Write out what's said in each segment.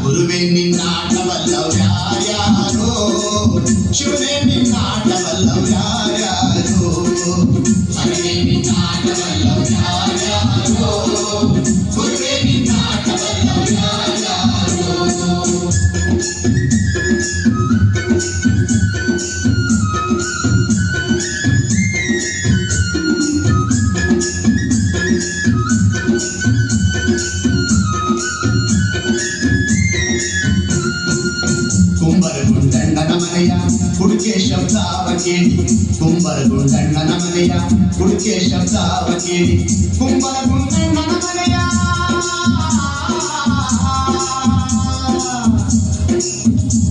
ಗುರುವೇ ನಿನ್ನಾಟವಲ್ಲವ್ಯಾರ್ಯಾರೋ ಶಿವನೇ ನಿನ್ನಾಟವಲ್ಲವ್ಯಾರ್ಯಾರೋ ಹರನೇ ನಿನ್ನಾಟವಲ್ಲವ್ಯಾರ್ಯಾರೋ ಗುರುವೇ ನಿನ್ನಾಟವಲ್ಲವ್ಯಾರ್ಯಾರೋ ಕುಂಬರಗುಂಡಣ್ಣನ ಮನೆಯ ಕುಡಿಕೆ ಶಬ್ದಾವ ಕೇಳಿ ಕುಂಬರಗುಂಡಣ್ಣನ ಮನೆಯ ಕುಡಿಕೆ ಶಬ್ದಾವ ಕೇಳಿ ಕುಂಬರಗುಂಡಣ್ಣನ ಮನೆಯ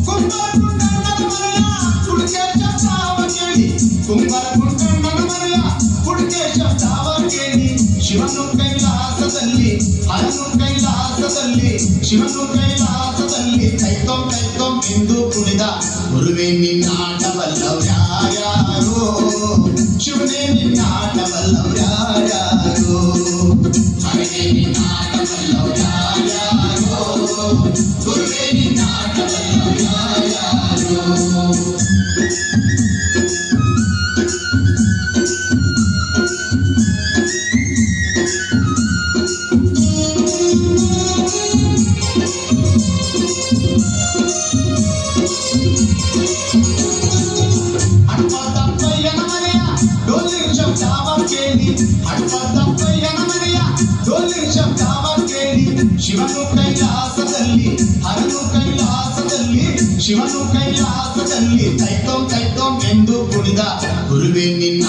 ಕುಂಬರಗುಂಡಣ್ಣನ ಮನೆಯ ಕುಡಿಕೆ ಶಬ್ದಾವ ಕೇಳಿ ಕುಂಬರಗುಂಡಣ್ಣನ ಮನೆಯ ಕುಡಿಕೆ ಶಬ್ದಾವ ಕೇಳಿ ಶಿವನು ಕೈಲಾಸದಲ್ಲಿ ಹರನು ಕೈಲಾಸದಲ್ಲಿ ಶಿವನು ಕೈಲಾಸದಲ್ಲಿ ಕೈತೊಂ ಕೈತೊಂ ಎಂದು ಕುಣಿದ ಗುರುವೇ ನಿನ್ನಾಟವಲ್ಲವ್ಯಾರ್ಯಾರೋ ಶಿವನೇ ನಿನ್ನಾಟವಲ್ಲವ್ಯಾರ್ಯಾರೋ ಹರನೇ ನಿನ್ನಾಟವಲ್ಲವ್ಯಾರ್ಯಾರೋ ಗುರುವೇ ನಿನ್ನಾಟವಲ್ಲವ್ಯಾರ್ಯಾರೋ ಶಿವನು ಕೈಲಾಸದಲ್ಲಿ ಹರನು ಕೈಲಾಸದಲ್ಲಿ ಶಿವನು ಕೈಲಾಸದಲ್ಲಿ ಕೈತೊಂ ಕೈತೊಂ ಎಂದು ಕುಣಿದ ಗುರುವೇ ನಿನ್ನ